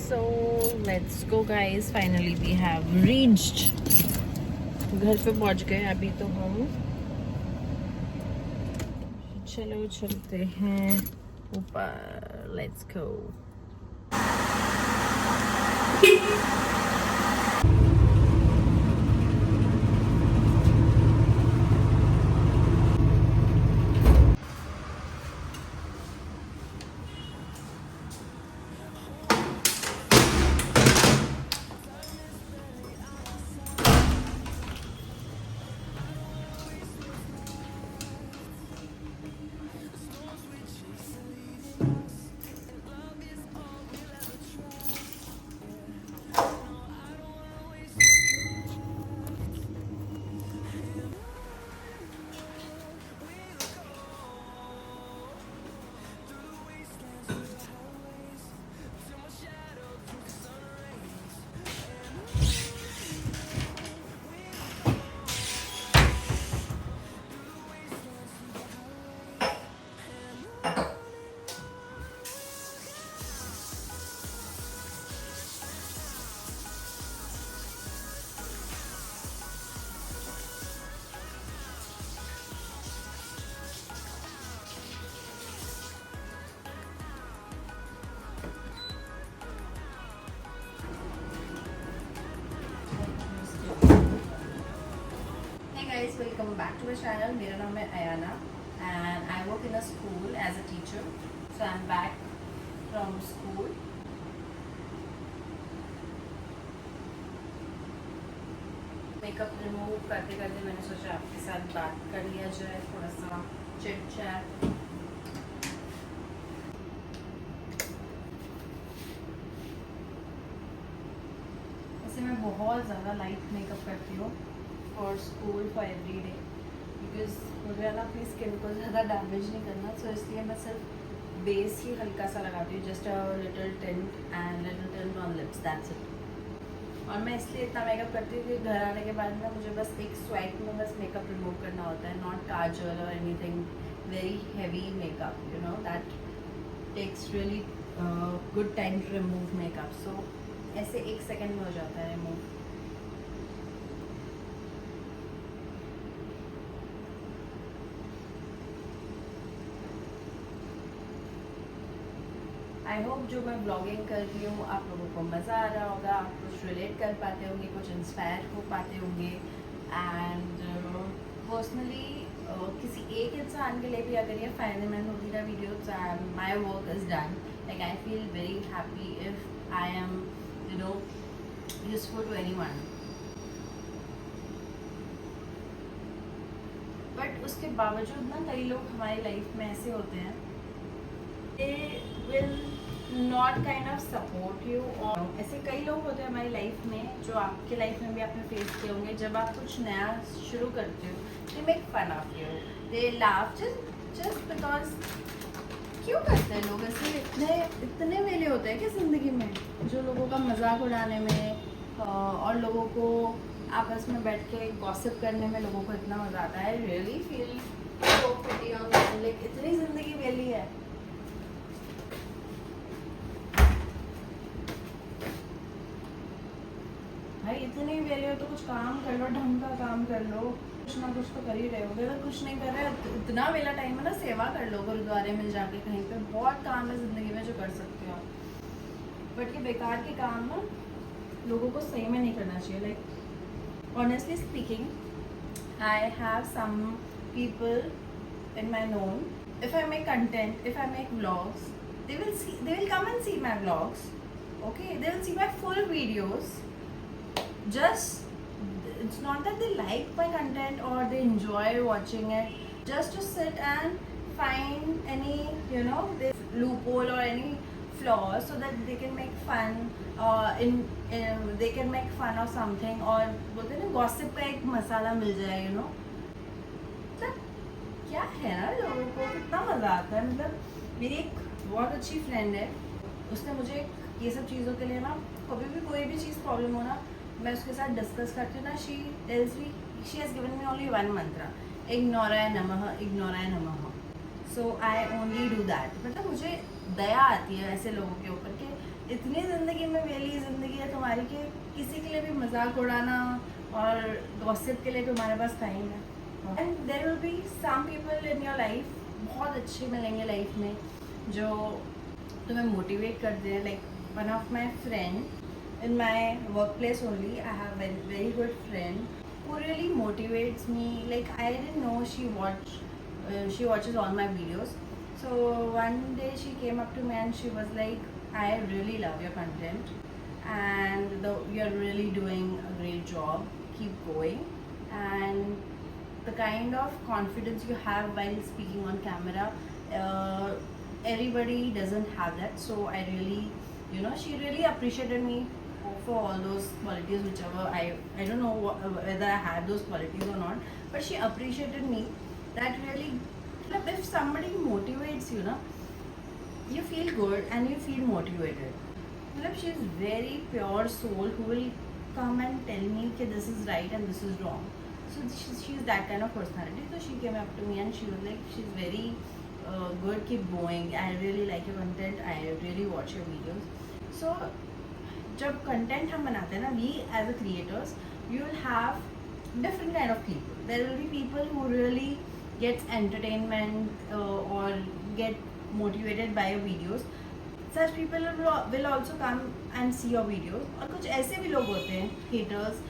So let's go guys, finally we have reached, घर पे पहुंच गए अभी तो हम। चलो चलते हैं ऊपर, let's go. Guys, welcome back to my channel. मेरा नाम है Ayana and I work in a school as a teacher. So I'm back from school. Makeup remove करते करते मैंने सोचा आपके साथ बात कर लिया जाए, थोड़ा सा चिट चैट। वैसे मैं बहुत ज़्यादा लाइट मेकअप करती हूँ for school, for every day, because मुझे है ना अपनी स्किन को ज़्यादा डैमेज नहीं करना। सो इसलिए मैं सिर्फ बेस ही हल्का सा लगाती हूँ, just a little tint and little tint on lips, that's it. और मैं इसलिए इतना मेकअप करती हूँ कि घर आने के बाद ना मुझे बस एक स्वाइप में बस मेकअप रिमूव करना होता है, नॉट काजल और anything very heavy makeup, you know that takes really good time to remove makeup. So ऐसे 1 सेकेंड में हो जाता है रिमूव। आई होप जो मैं ब्लॉगिंग कर रही हूँ आप लोगों को मज़ा आ रहा होगा, आप कुछ रिलेट कर पाते होंगे, कुछ इंस्पायर हो पाते होंगे। एंड पर्सनली किसी एक इंसान के लिए भी अगर ये फायदेमंद होती ना videos and my work is done, like I feel very happy if I am you know useful to anyone. But उसके बावजूद ना कई लोग हमारी लाइफ में ऐसे होते हैं, they will not kind of support you. और ऐसे कई लोग होते हैं हमारी लाइफ में जो आपके लाइफ में भी आपने फेस किए होंगे। जब आप कुछ नया शुरू करते हो, they make fun of you, they laugh just because. क्यों करते हैं लोग ऐसे? इतने वेले होते हैं कि ज़िंदगी में जो लोगों का मजाक उड़ाने में और लोगों को आपस में बैठ के गॉसिप करने में लोगों को इतना मज़ा आता है। Really feel so pity on them, like इतनी ज़िंदगी वेली है। भाई इतने वेले हो तो कुछ काम कर लो, ढंग का काम कर लो, कुछ ना कुछ तो कर ही रहे होगे। अगर कुछ नहीं कर रहे तो इतना वेला टाइम है ना, सेवा कर लो गुरुद्वारे में जाके, कहीं पे बहुत काम है ज़िंदगी में जो कर सकते हो। बट ये बेकार के काम ना लोगों को सही में नहीं करना चाहिए। Like honestly speaking, I have some people in my known, if I make content, if I make vlogs, they will come and see my vlogs, okay, they will see my full videos. Just it's not that they like my content or they enjoy watching it, just to sit and find any, you know, this loophole or any flaws so that they can make fun they can make fun of something, और बोलते हैं ना gossip का एक मसाला मिल जाए, you know। क्या है ना, लोगों को कितना मज़ा आता है। मतलब मेरी एक बहुत अच्छी फ्रेंड है, उसने मुझे ये सब चीज़ों के लिए ना, कभी भी कोई भी चीज़ प्रॉब्लम हो ना, मैं उसके साथ डिस्कस करती हूँ ना, she tells me, she has given me only one मंत्र, इग्नोराय नमः, इग्नोराय नमः। सो आई ओनली डू दैट। मतलब मुझे दया आती है ऐसे लोगों के ऊपर कि इतनी ज़िंदगी में मेरी ज़िंदगी है तुम्हारी कि किसी के लिए भी मजाक उड़ाना और गॉसिप के लिए तुम्हारे पास टाइम है। And there will be some people in your life, बहुत अच्छे मिलेंगे लाइफ में जो तुम्हें मोटिवेट करते हैं। Like one of my friend in my work place only, I have very good friend who really motivates me. Like I didn't know she watches all my videos. So one day she came up to me and she was like, I really love your content and you're really doing a great job. Keep going. And the kind of confidence you have while speaking on camera, everybody doesn't have that. So I really, she really appreciated me for all those qualities, whichever I don't know whether I had those qualities or not, but she appreciated me. That really, if somebody motivates you, you feel good and you feel motivated. She is very pure soul who will come and tell me that this is right and this is wrong. So she's that kind of personality. So she came up to me and she was like, she's very good, keep going, I really like your content, I really watch your videos. So जब content हम बनाते हैं ना, we as a creators, you will have different kind of people. There will be people who really gets entertainment और get motivated by your videos. Such people will also come and see your videos. और कुछ ऐसे भी लोग होते हैं haters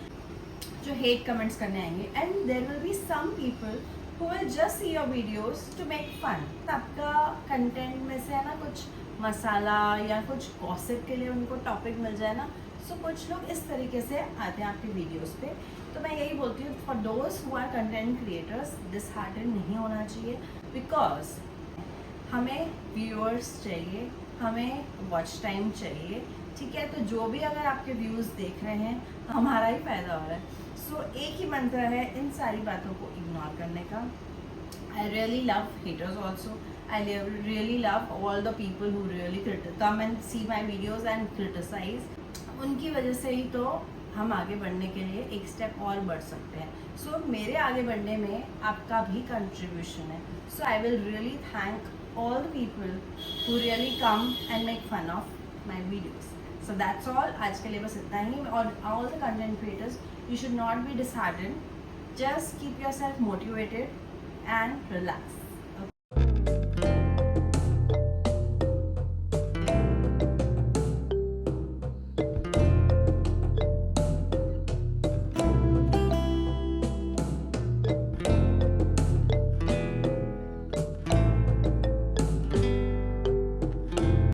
जो hate comments करने आएंगे. And there will be some people who will just see your videos to make fun. आपका कंटेंट में से है ना कुछ मसाला या कुछ गॉसिप के लिए उनको टॉपिक मिल जाए ना, सो कुछ लोग इस तरीके से आते हैं आपकी वीडियोस पे. तो मैं यही बोलती हूँ, for those who are content creators, disheartened नहीं होना चाहिए, बिकॉज हमें व्यूअर्स चाहिए, हमें वॉच टाइम चाहिए, ठीक है. तो जो भी अगर आपके व्यूज़ देख रहे हैं, हमारा ही फ़ायदा हो रहा है. सो एक ही मंत्र है इन सारी बातों को इग्नोर करने का. I really love haters also. I really love all the people who really come and see my videos and criticize. उनकी वजह से ही तो हम आगे बढ़ने के लिए एक स्टेप और बढ़ सकते हैं. सो मेरे आगे बढ़ने में आपका भी कंट्रीब्यूशन है. So I will really thank all the people who really come and make fun of my videos. So that's all. आज के लिए बस इतना ही. और all the content creators, you should not be disheartened. Just keep yourself motivated and relax.